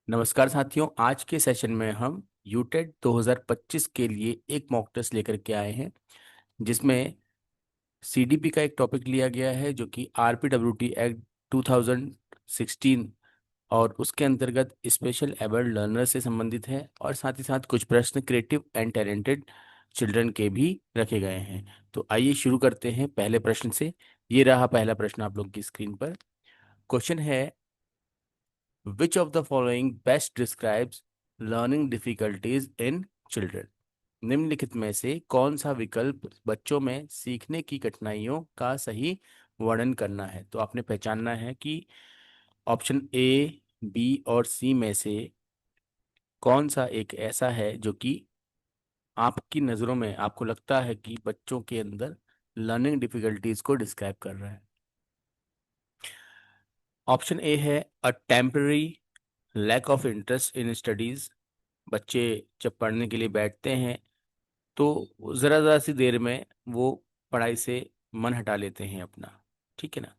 नमस्कार साथियों। आज के सेशन में हम यूटेट 2025 के लिए एक मॉक टेस्ट लेकर के आए हैं, जिसमें सीडीपी का एक टॉपिक लिया गया है जो कि आरपीडब्ल्यूटी एक्ट 2016 और उसके अंतर्गत स्पेशल एबल्ड लर्नर से संबंधित है, और साथ ही साथ कुछ प्रश्न क्रिएटिव एंड टैलेंटेड चिल्ड्रन के भी रखे गए हैं। तो आइए शुरू करते हैं पहले प्रश्न से। ये रहा पहला प्रश्न आप लोग की स्क्रीन पर। क्वेश्चन है, Which of the following best describes learning difficulties in children? निम्नलिखित में से कौन सा विकल्प बच्चों में सीखने की कठिनाइयों का सही वर्णन करना है? तो आपने पहचानना है कि ऑप्शन ए, बी और सी में से कौन सा एक ऐसा है जो कि आपकी नज़रों में आपको लगता है कि बच्चों के अंदर लर्निंग डिफिकल्टीज को डिस्क्राइब कर रहा है। ऑप्शन ए है a temporary lack of interest in studies. बच्चे जब पढ़ने के लिए बैठते हैं तो ज़रा ज़रा सी देर में वो पढ़ाई से मन हटा लेते हैं अपना। ठीक है ना?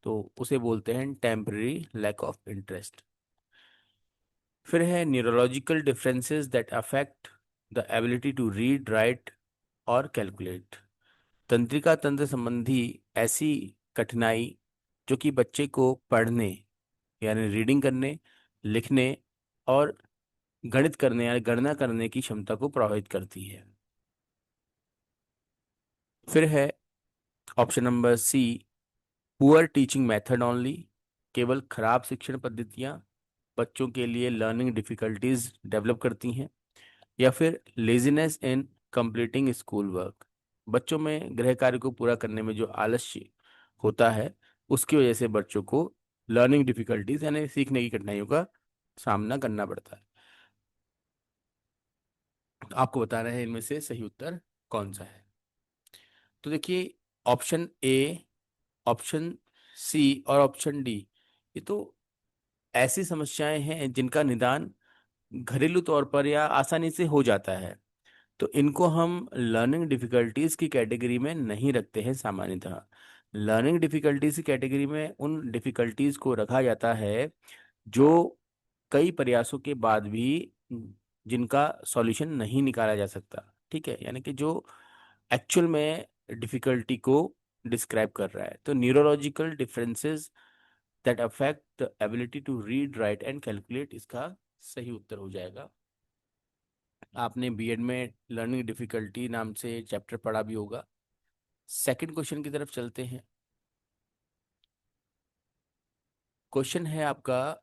तो उसे बोलते हैं टेम्पररी लैक ऑफ इंटरेस्ट। फिर है neurological differences that affect the ability to read, write और कैलकुलेट। तंत्रिका तंत्र संबंधी ऐसी कठिनाई जो कि बच्चे को पढ़ने यानी रीडिंग करने, लिखने और गणित करने यानी गणना करने की क्षमता को प्रभावित करती है। फिर है option number C, poor teaching method only. केवल खराब शिक्षण पद्धतियां बच्चों के लिए लर्निंग डिफिकल्टीज डेवलप करती हैं। या फिर लेजीनेस इन कंप्लीटिंग स्कूल वर्क। बच्चों में गृह कार्य को पूरा करने में जो आलस्य होता है, उसकी वजह से बच्चों को लर्निंग डिफिकल्टीज यानी सीखने की कठिनाइयों का सामना करना पड़ता है। तो आपको बताना है इनमें से सही उत्तर कौन सा है। तो देखिए, ऑप्शन ए, ऑप्शन सी और ऑप्शन डी, ये तो ऐसी समस्याएं हैं जिनका निदान घरेलू तौर पर या आसानी से हो जाता है। तो इनको हम लर्निंग डिफिकल्टीज की कैटेगरी में नहीं रखते हैं सामान्यतः। लर्निंग डिफिकल्टीज की कैटेगरी में उन डिफिकल्टीज को रखा जाता है जो कई प्रयासों के बाद भी जिनका सॉल्यूशन नहीं निकाला जा सकता। ठीक है, यानी कि जो एक्चुअल में डिफिकल्टी को डिस्क्राइब कर रहा है। तो neurological differences that affect the ability to read, write and calculate इसका सही उत्तर हो जाएगा। आपने बीएड में लर्निंग डिफिकल्टी नाम से चैप्टर पढ़ा भी होगा। सेकंड क्वेश्चन की तरफ चलते हैं। क्वेश्चन है आपका,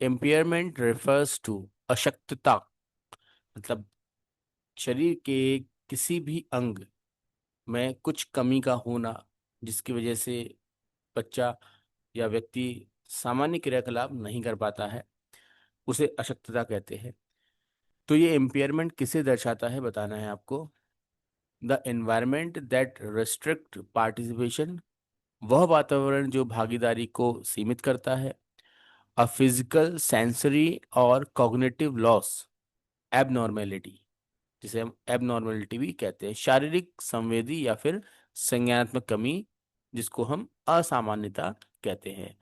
एम्पेयरमेंट रेफर्स टू, अशक्तता मतलब शरीर के किसी भी अंग में कुछ कमी का होना, जिसकी वजह से बच्चा या व्यक्ति सामान्य क्रियाकलाप नहीं कर पाता है, उसे अशक्तता कहते हैं। तो ये एम्पेयरमेंट किसे दर्शाता है बताना है आपको। The environment that restrict participation, वह वातावरण जो भागीदारी को सीमित करता है। अ फिजिकल, सेंसरी और कॉग्निटिव लॉस, एबनॉर्मेलिटी, जिसे हम एबनॉर्मेलिटी भी कहते हैं, शारीरिक, संवेदी या फिर संज्ञानात्मक कमी, जिसको हम असामान्यता कहते हैं।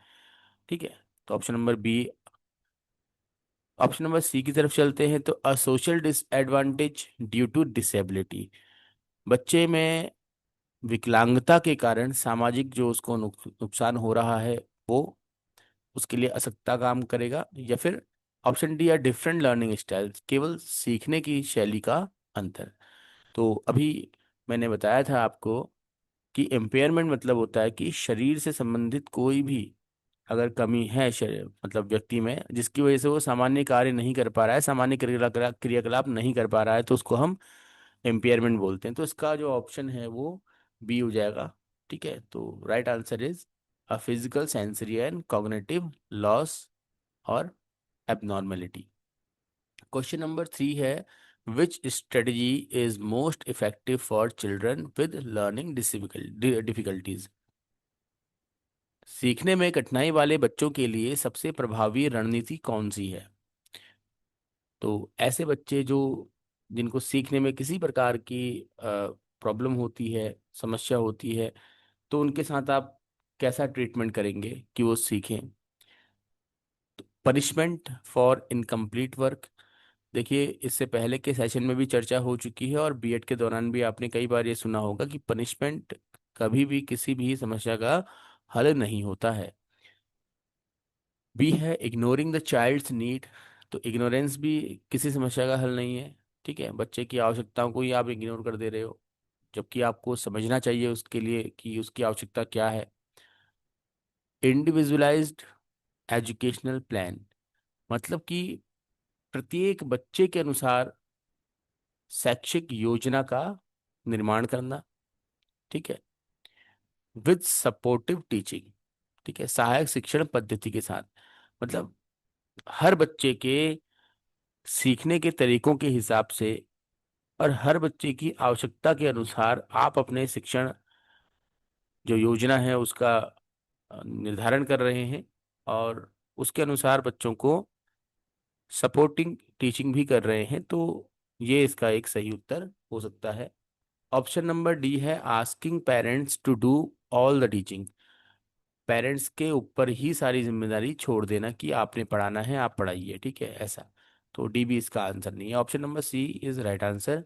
ठीक है, तो option number B, option number C की तरफ चलते हैं। तो a social disadvantage due to disability, बच्चे में विकलांगता के कारण सामाजिक जो उसको नुकसान हो रहा है वो उसके लिए असकता काम करेगा। या फिर ऑप्शन डी, या डिफरेंट लर्निंग स्टाइल, केवल सीखने की शैली का अंतर। तो अभी मैंने बताया था आपको कि एम्पेयरमेंट मतलब होता है कि शरीर से संबंधित कोई भी अगर कमी है शरीर मतलब व्यक्ति में, जिसकी वजह से वो सामान्य कार्य नहीं कर पा रहा है, सामान्य क्रियाकलाप क्रियाकलाप नहीं कर पा रहा है, तो उसको हम एम्पेयरमेंट बोलते हैं। तो इसका जो ऑप्शन है वो बी हो जाएगा। ठीक है, तो right answer is a physical, sensory and cognitive loss और एबनॉर्मेलिटी। क्वेश्चन नंबर 3 है, which strategy is most effective for children with learning difficulties. सीखने में कठिनाई वाले बच्चों के लिए सबसे प्रभावी रणनीति कौन सी है? तो ऐसे बच्चे जो जिनको सीखने में किसी प्रकार की प्रॉब्लम होती है, समस्या होती है, तो उनके साथ आप कैसा ट्रीटमेंट करेंगे कि वो सीखें? Punishment for incomplete work. देखिए, इससे पहले के सेशन में भी चर्चा हो चुकी है और बीएड के दौरान भी आपने कई बार ये सुना होगा कि पनिशमेंट कभी भी किसी भी समस्या का हल नहीं होता है। बी है इग्नोरिंग द चाइल्ड्स नीड। तो इग्नोरेंस भी किसी समस्या का हल नहीं है। ठीक है, बच्चे की आवश्यकताओं को ही आप इग्नोर कर दे रहे हो, जबकि आपको समझना चाहिए उसके लिए कि उसकी आवश्यकता क्या है। इंडिविजुअलाइज्ड एजुकेशनल प्लान, मतलब कि प्रत्येक बच्चे के अनुसार शैक्षिक योजना का निर्माण करना। ठीक है, विद सपोर्टिव टीचिंग। ठीक है, सहायक शिक्षण पद्धति के साथ। मतलब हर बच्चे के सीखने के तरीकों के हिसाब से और हर बच्चे की आवश्यकता के अनुसार आप अपने शिक्षण जो योजना है उसका निर्धारण कर रहे हैं, और उसके अनुसार बच्चों को सपोर्टिंग टीचिंग भी कर रहे हैं। तो ये इसका एक सही उत्तर हो सकता है। ऑप्शन नंबर डी है asking parents to do all the teaching. Parents के ऊपर ही सारी जिम्मेदारी छोड़ देना कि आपने पढ़ाना है, आप पढ़ाइए। ठीक है, ऐसा। तो डी भी इसका आंसर नहीं है। Option number C is right answer,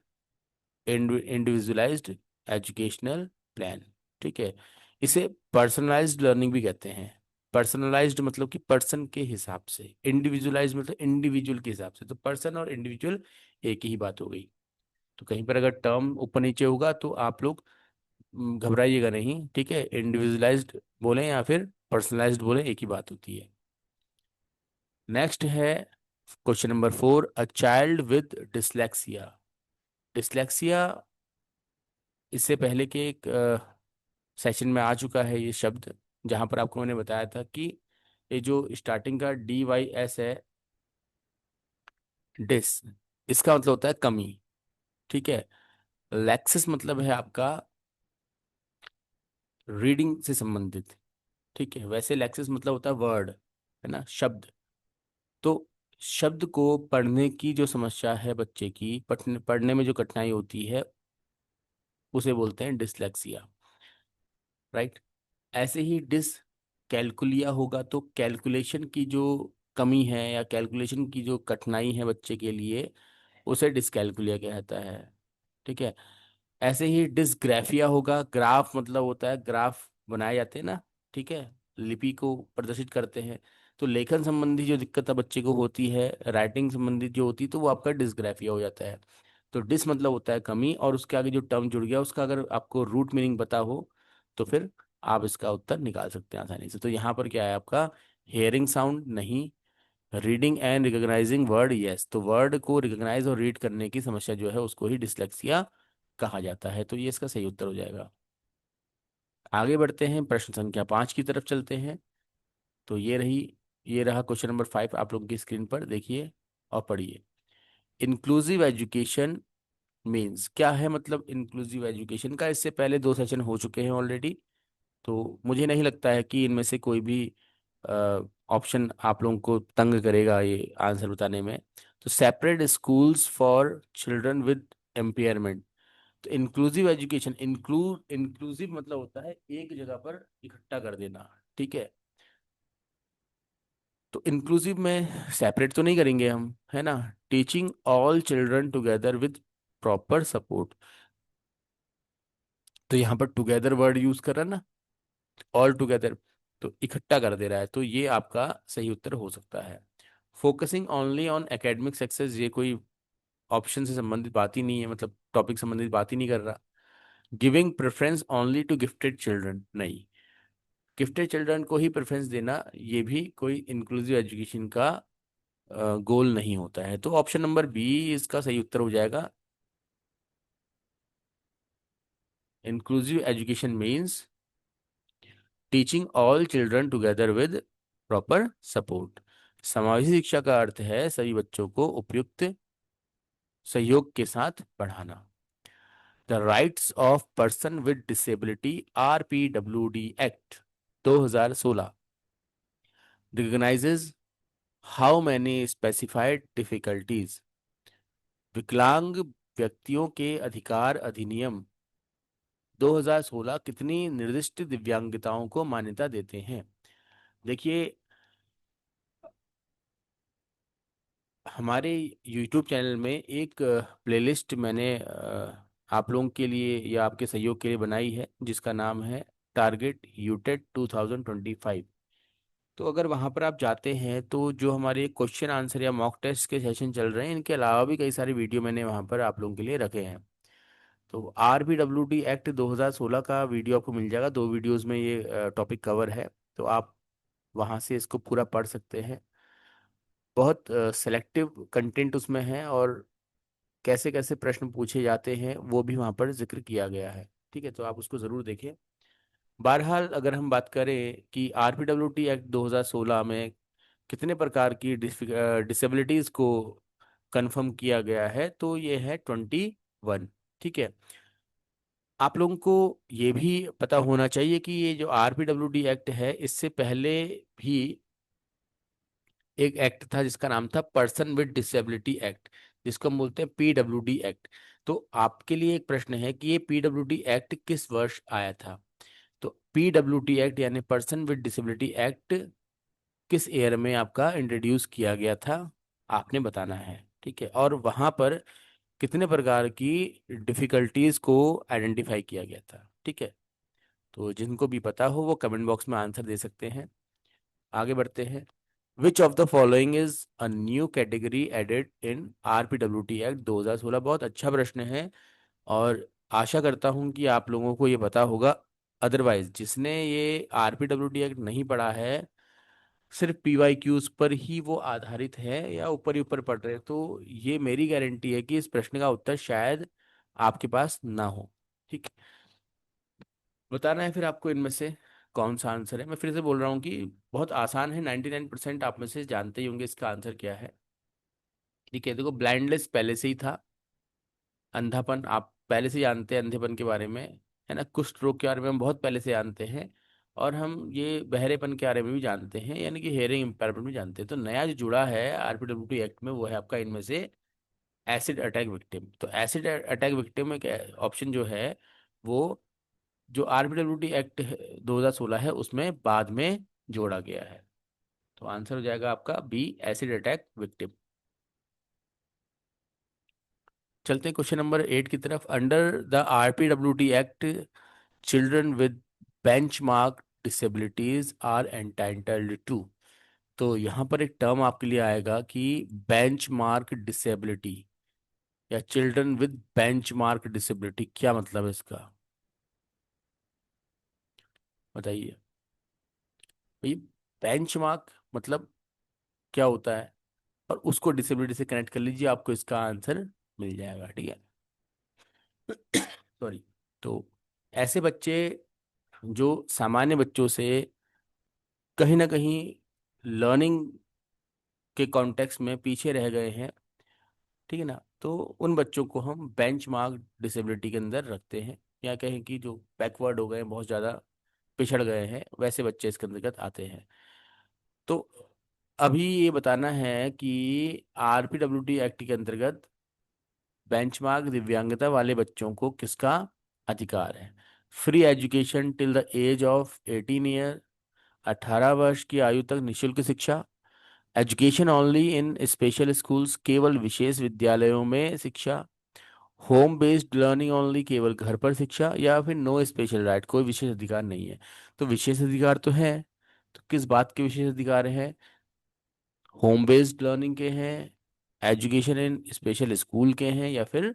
individualised educational plan. ठीक है, इसे पर्सनलाइज्ड लर्निंग भी कहते हैं। पर्सनलाइज्ड मतलब कि पर्सन के हिसाब से, इंडिविजुअलाइज्ड मतलब इंडिविजुअल के हिसाब से। तो पर्सन और इंडिविजुअल एक ही बात हो गई। तो कहीं पर अगर टर्म ऊपर नीचे होगा तो आप लोग घबराइएगा नहीं। ठीक है, इंडिविजुअलाइज्ड बोलें या फिर पर्सनलाइज्ड बोलें, एक ही बात होती है। नेक्स्ट है question number 4, a child with dyslexia. Dyslexia इससे पहले के एक सेशन में आ चुका है ये शब्द, जहां पर आपको मैंने बताया था कि ये जो स्टार्टिंग का DYS है, डिस, इसका मतलब होता है कमी। ठीक है, लेक्सिस मतलब है आपका रीडिंग से संबंधित। ठीक है, वैसे लेक्सिस मतलब होता है वर्ड, है ना, शब्द। तो शब्द को पढ़ने की जो समस्या है बच्चे की, पढ़ने में जो कठिनाई होती है, उसे बोलते हैं डिसलेक्सिया। राइट। ऐसे ही डिस कैलकुलिया होगा तो कैलकुलेशन की जो कमी है या कैलकुलेशन की जो कठिनाई है बच्चे के लिए, उसे डिसकैलकुलिया कहता है। ठीक है, ऐसे ही डिसग्राफिया होगा। ग्राफ मतलब होता है, ग्राफ बनाए जाते हैं ना। ठीक है, लिपि को प्रदर्शित करते हैं। तो लेखन संबंधी जो दिक्कत बच्चे को होती है, राइटिंग संबंधित जो होती है, तो वो आपका डिसग्राफिया हो जाता है। तो डिस मतलब होता है कमी, और उसके आगे जो टर्म जुड़ गया उसका अगर आपको रूट मीनिंग पता हो तो फिर आप इसका उत्तर निकाल सकते हैं आसानी से। तो यहाँ पर क्या है आपका, हेयरिंग साउंड नहीं, reading and recognising word yes. तो वर्ड को रिकॉग्नाइज और रीड करने की समस्या जो है उसको ही डिसलेक्सिया कहा जाता है। तो ये इसका सही उत्तर हो जाएगा। आगे बढ़ते हैं, प्रश्न संख्या 5 की तरफ चलते हैं। तो ये रहा क्वेश्चन नंबर 5, आप लोगों की स्क्रीन पर देखिए और पढ़िए। इंक्लूसिव एजुकेशन मीन्स क्या है, मतलब इंक्लूसिव एजुकेशन का इससे पहले 2 सेशन हो चुके हैं ऑलरेडी। तो मुझे नहीं लगता है कि इनमें से कोई भी ऑप्शन आप लोगों को तंग करेगा ये आंसर बताने में। तो separate schools for children with impairment. तो इंक्लूसिव एजुकेशन, इंक्लूसिव मतलब होता है एक जगह पर इकट्ठा कर देना। ठीक है, तो इंक्लूसिव में सेपरेट तो नहीं करेंगे हम, है ना। Teaching all children together with proper support. तो यहाँ पर टुगेदर वर्ड यूज कर रहा है ना, ऑल टुगेदर, तो इकट्ठा कर दे रहा है। तो ये आपका सही उत्तर हो सकता है। Focusing only on academic success, ये कोई ऑप्शन से संबंधित बात ही नहीं है, मतलब टॉपिक संबंधित बात ही नहीं कर रहा। Giving preference only to gifted children, नहीं, गिफ्टेड चिल्ड्रन को ही प्रेफरेंस देना ये भी कोई इंक्लूसिव एजुकेशन का गोल नहीं होता है। तो ऑप्शन नंबर बी इसका सही उत्तर हो जाएगा। Inclusive education means teaching all children together with proper support. समावेशी शिक्षा का अर्थ है सभी बच्चों को उपयुक्त सहयोग के साथ पढ़ाना। The rights of person with disability RPWD act 2016 recognises how many specified difficulties. विकलांग व्यक्तियों के अधिकार अधिनियम 2016 कितनी निर्दिष्ट दिव्यांगताओं को मान्यता देते हैं। देखिए, हमारे यूट्यूब चैनल में एक प्लेलिस्ट मैंने आप लोगों के लिए या आपके सहयोग के लिए बनाई है, जिसका नाम है टारगेट यूटेट 2025। तो अगर वहाँ पर आप जाते हैं तो जो हमारे क्वेश्चन आंसर या मॉक टेस्ट के सेशन चल रहे हैं, इनके अलावा भी कई सारे वीडियो मैंने वहाँ पर आप लोगों के लिए रखे हैं। तो RPWD एक्ट 2016 का वीडियो आपको मिल जाएगा, 2 वीडियोस में ये टॉपिक कवर है। तो आप वहाँ से इसको पूरा पढ़ सकते हैं। बहुत सेलेक्टिव कंटेंट उसमें है, और कैसे कैसे प्रश्न पूछे जाते हैं वो भी वहाँ पर जिक्र किया गया है। ठीक है, तो आप उसको ज़रूर देखें। बहरहाल अगर हम बात करें कि RPWD एक्ट 2016 में कितने प्रकार की डिसेबिलिटीज़ को कंफर्म किया गया है, तो ये है 21। ठीक है, आप लोगों को ये भी पता होना चाहिए कि ये जो RPWD एक्ट है, इससे पहले भी एक एक्ट था जिसका नाम था पर्सन विद डिसेबिलिटी एक्ट, जिसको हम बोलते हैं PWD एक्ट। तो आपके लिए एक प्रश्न है कि ये PWD एक्ट किस वर्ष आया था। तो PWD एक्ट यानी पर्सन विद डिसेबिलिटी एक्ट किस ईयर में आपका इंट्रोड्यूस किया गया था, आपने बताना है। ठीक है, और वहां पर कितने प्रकार की डिफिकल्टीज को आइडेंटिफाई किया गया था। ठीक है, तो जिनको भी पता हो वो कमेंट बॉक्स में आंसर दे सकते हैं। आगे बढ़ते हैं। Which of the following is a new category added in RPWD act 2016। बहुत अच्छा प्रश्न है, और आशा करता हूं कि आप लोगों को ये पता होगा। अदरवाइज जिसने ये RPWD एक्ट नहीं पढ़ा है, सिर्फ PYQs पर ही वो आधारित है या ऊपर ही ऊपर पढ़ रहे हैं, तो ये मेरी गारंटी है कि इस प्रश्न का उत्तर शायद आपके पास ना हो। ठीक, बताना है फिर आपको इनमें से कौन सा आंसर है। मैं फिर से बोल रहा हूँ कि बहुत आसान है, 99% आप में से जानते ही होंगे इसका आंसर क्या है। ठीक है, देखो, ब्लाइंडनेस पहले से ही था। अंधापन आप पहले से जानते हैं, अंधेपन के बारे में, है ना। कुष्ठ रोग के बारे में हम बहुत पहले से जानते हैं। और हम ये बहरेपन के बारे में भी जानते हैं, यानी कि हेयरिंग इम्पेयरमेंट भी जानते हैं। तो नया जो जुड़ा है RPWD एक्ट में, वो है आपका इनमें से एसिड अटैक विक्टिम। तो एसिड अटैक विक्टिम एक ऑप्शन जो है, वो जो RPWD एक्ट 2016 है उसमें बाद में जोड़ा गया है। तो आंसर हो जाएगा आपका बी, एसिड अटैक विक्टिम। चलते हैं क्वेश्चन नंबर 8 की तरफ। Under the RPWD act, children with benchmark disabilities are entitled to. तो यहाँ पर एक टर्म आपके लिए आएगा कि बेंचमार्क डिसेबिलिटी या चिल्ड्रन विद बेंचमार्क डिसेबिलिटी। क्या मतलब है इसका, बताइए भाई। बेंचमार्क मतलब क्या होता है, और उसको डिसेबिलिटी से कनेक्ट कर लीजिए, आपको इसका आंसर मिल जाएगा। ठीक है, सॉरी। तो ऐसे बच्चे जो सामान्य बच्चों से कहीं ना कहीं लर्निंग के कॉन्टेक्स्ट में पीछे रह गए हैं, ठीक है ना, तो उन बच्चों को हम बेंचमार्क डिसेबिलिटी के अंदर रखते हैं। या कहें कि जो बैकवर्ड हो गए हैं, बहुत ज़्यादा पिछड़ गए हैं, वैसे बच्चे इसके अंतर्गत आते हैं। तो अभी ये बताना है कि RPWD एक्ट के अंतर्गत बेंचमार्क दिव्यांगता वाले बच्चों को किसका अधिकार है। Free education till the age of 18 year, 18 वर्ष की आयु तक निशुल्क शिक्षा। Education only in special schools, केवल विशेष विद्यालयों में शिक्षा। होम बेस्ड लर्निंग ओनली, केवल घर पर शिक्षा। या फिर नो स्पेशल राइट, कोई विशेष अधिकार नहीं है। तो विशेष अधिकार तो है, तो किस बात के विशेष अधिकार है। होम बेस्ड लर्निंग के हैं, एजुकेशन इन स्पेशल स्कूल के हैं, या फिर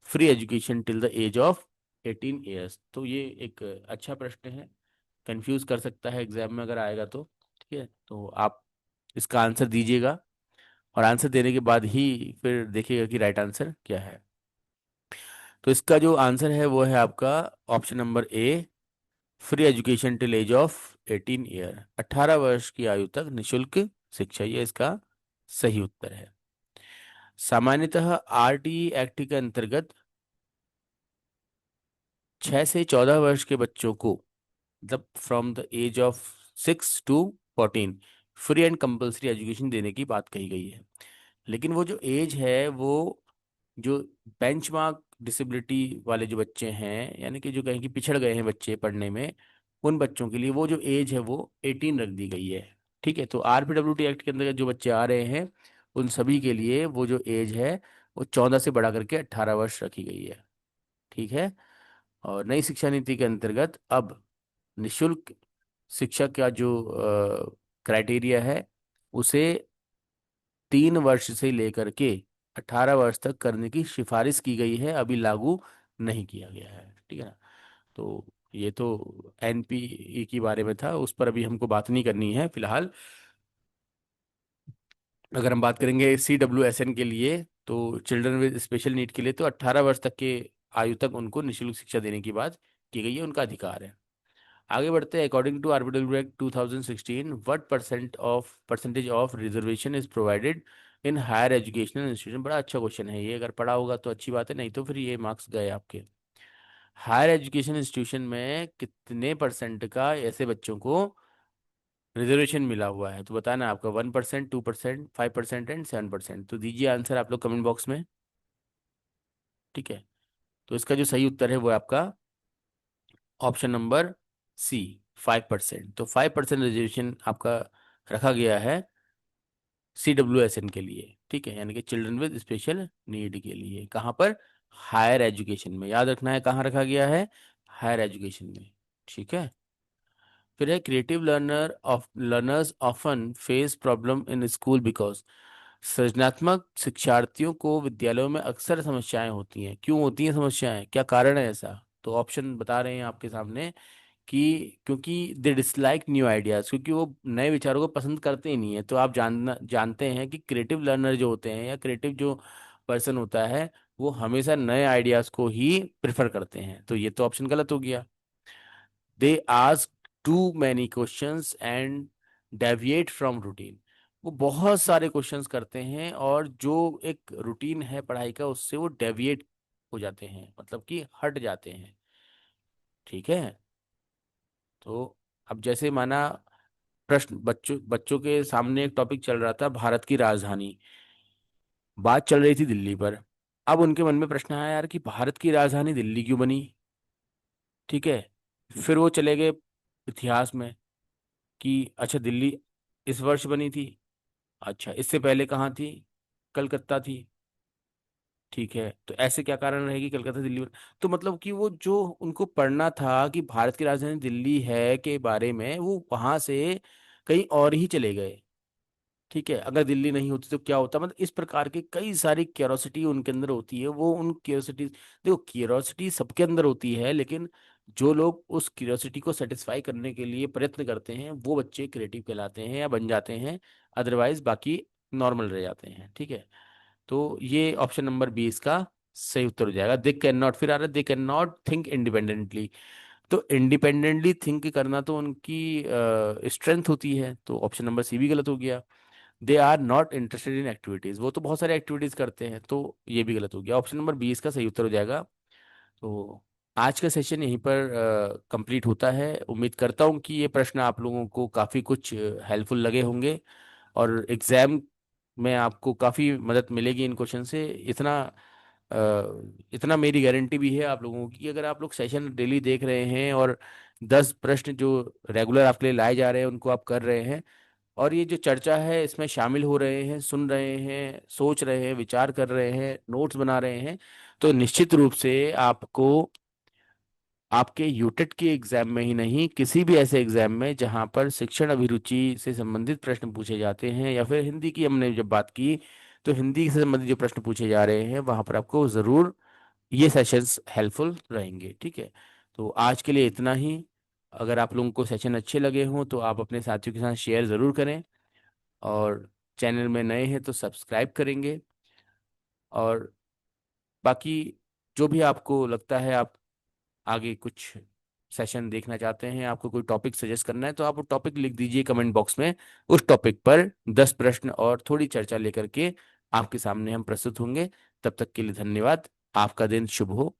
free education till the age of 18 years. तो ये एक अच्छा प्रश्न है, कंफ्यूज कर सकता है एग्जाम में अगर आएगा तो। ठीक है, तो आप इसका आंसर दीजिएगा, और आंसर देने के बाद ही फिर देखिएगा कि राइट आंसर क्या है। तो इसका जो आंसर है वो है आपका option number A, free education till as of 18 year, 18 वर्ष की आयु तक निशुल्क शिक्षा, ये इसका सही उत्तर है। सामान्यतः RTE एक्ट के अंतर्गत 6 से 14 वर्ष के बच्चों को, मतलब from the age of 6 to 14, free and compulsory education देने की बात कही गई है। लेकिन वो जो एज है, वो जो बेंचमार्क डिसेबिलिटी वाले जो बच्चे हैं, यानी कि जो कहीं कि पिछड़ गए हैं बच्चे पढ़ने में, उन बच्चों के लिए वो जो एज है वो 18 रख दी गई है। ठीक है, तो RPWD एक्ट के अंदर जो बच्चे आ रहे हैं उन सभी के लिए वो जो एज है वो 14 से बढ़ा करके 18 वर्ष रखी गई है। ठीक है। और नई शिक्षा नीति के अंतर्गत अब निशुल्क शिक्षा का जो क्राइटेरिया है उसे 3 वर्ष से लेकर के 18 वर्ष तक करने की सिफारिश की गई है, अभी लागू नहीं किया गया है। ठीक है ना। तो ये तो एनपीई के बारे में था, उस पर अभी हमको बात नहीं करनी है फिलहाल। अगर हम बात करेंगे CWSN के लिए, तो चिल्ड्रन विद स्पेशल नीड के लिए, तो 18 वर्ष तक के आयु तक उनको निःशुल्क शिक्षा देने की बात की गई है, उनका अधिकार है। आगे बढ़ते हैं। According to RBW act 2016, what percentage of reservation is provided in higher educational institution. बड़ा अच्छा क्वेश्चन है ये, अगर पढ़ा होगा तो अच्छी बात है, नहीं तो फिर ये मार्क्स गए आपके। हायर एजुकेशन इंस्टीट्यूशन में कितने परसेंट का ऐसे बच्चों को रिजर्वेशन मिला हुआ है, तो बताना आपका 1%, 2%, 5% एंड 7%। तो दीजिए आंसर आप लोग कमेंट बॉक्स में। ठीक है। तो इसका जो सही उत्तर है वो है आपका ऑप्शन नंबर सी, 5%। तो 5% रिजर्वेशन आपका रखा गया है CWSN के लिए। ठीक है, यानी कि चिल्ड्रन विद स्पेशल नीड के लिए। कहाँ पर? हायर एजुकेशन में। याद रखना है कहाँ रखा गया है, हायर एजुकेशन में। ठीक है। फिर है creative learners often face problem in school because. सृजनात्मक शिक्षार्थियों को विद्यालयों में अक्सर समस्याएं होती हैं। क्यों होती हैं समस्याएं, क्या कारण है ऐसा? तो ऑप्शन बता रहे हैं आपके सामने कि क्योंकि दे डिसलाइक न्यू आइडियाज, क्योंकि वो नए विचारों को पसंद करते ही नहीं है। तो आप जानते हैं कि क्रिएटिव लर्नर जो होते हैं या क्रिएटिव जो पर्सन होता है वो हमेशा नए आइडियाज को ही प्रेफर करते हैं। तो ये तो ऑप्शन गलत हो गया। They ask too many questions and deviate from routine. वो बहुत सारे क्वेश्चंस करते हैं और जो एक रूटीन है पढ़ाई का उससे वो डेविएट हो जाते हैं, मतलब कि हट जाते हैं। ठीक है। तो अब जैसे माना प्रश्न, बच्चों बच्चों के सामने एक टॉपिक चल रहा था भारत की राजधानी, बात चल रही थी दिल्ली पर। अब उनके मन में प्रश्न आया यार कि भारत की राजधानी दिल्ली क्यों बनी। ठीक है। फिर वो चले गए इतिहास में कि अच्छा दिल्ली इस वर्ष बनी थी, अच्छा इससे पहले कहाँ थी, कलकत्ता थी। ठीक है, तो ऐसे क्या कारण रहेगी कलकत्ता दिल्ली में? तो मतलब कि वो जो उनको पढ़ना था कि भारत की राजधानी दिल्ली है के बारे में, वो वहां से कहीं और ही चले गए। ठीक है, अगर दिल्ली नहीं होती तो क्या होता, मतलब इस प्रकार के कई सारी क्यूरोसिटी उनके अंदर होती है। वो उन क्यूरोसिटी, देखो क्यूरोसिटी सबके अंदर होती है, लेकिन जो लोग उस क्यूरोसिटी को सेटिस्फाई करने के लिए प्रयत्न करते हैं वो बच्चे क्रिएटिव कहलाते हैं या बन जाते हैं, अदरवाइज बाकी नॉर्मल रह जाते हैं। ठीक है। तो ये ऑप्शन नंबर 20 का सही उत्तर हो जाएगा। दे कैन नॉट, फिर आ रहा है they can not think independently. तो इंडिपेंडेंटली थिंक करना तो उनकी स्ट्रेंथ होती है, तो ऑप्शन नंबर सी भी गलत हो गया। They are not interested in activities, वो तो बहुत सारे एक्टिविटीज करते हैं, तो ये भी गलत हो गया। ऑप्शन नंबर 20 का सही उत्तर हो जाएगा। तो आज का सेशन यहीं पर कंप्लीट होता है। उम्मीद करता हूँ कि ये प्रश्न आप लोगों को काफ़ी कुछ हेल्पफुल लगे होंगे और एग्जाम में आपको काफ़ी मदद मिलेगी इन क्वेश्चन से। इतना मेरी गारंटी भी है आप लोगों की कि अगर आप लोग सेशन डेली देख रहे हैं और 10 प्रश्न जो रेगुलर आपके लिए लाए जा रहे हैं उनको आप कर रहे हैं, और ये जो चर्चा है इसमें शामिल हो रहे हैं, सुन रहे हैं, सोच रहे हैं, विचार कर रहे हैं, नोट्स बना रहे हैं, तो निश्चित रूप से आपको आपके यूटेट के एग्जाम में ही नहीं, किसी भी ऐसे एग्जाम में जहां पर शिक्षण अभिरुचि से संबंधित प्रश्न पूछे जाते हैं, या फिर हिंदी की हमने जब बात की तो हिंदी से संबंधित जो प्रश्न पूछे जा रहे हैं वहां पर आपको जरूर ये सेशंस हेल्पफुल रहेंगे। ठीक है। तो आज के लिए इतना ही। अगर आप लोगों को सेशन अच्छे लगे हों तो आप अपने साथियों के साथ शेयर ज़रूर करें, और चैनल में नए हैं तो सब्सक्राइब करेंगे। और बाकी जो भी आपको लगता है, आप आगे कुछ सेशन देखना चाहते हैं, आपको कोई टॉपिक सजेस्ट करना है, तो आप वो टॉपिक लिख दीजिए कमेंट बॉक्स में। उस टॉपिक पर 10 प्रश्न और थोड़ी चर्चा लेकर के आपके सामने हम प्रस्तुत होंगे। तब तक के लिए धन्यवाद। आपका दिन शुभ हो।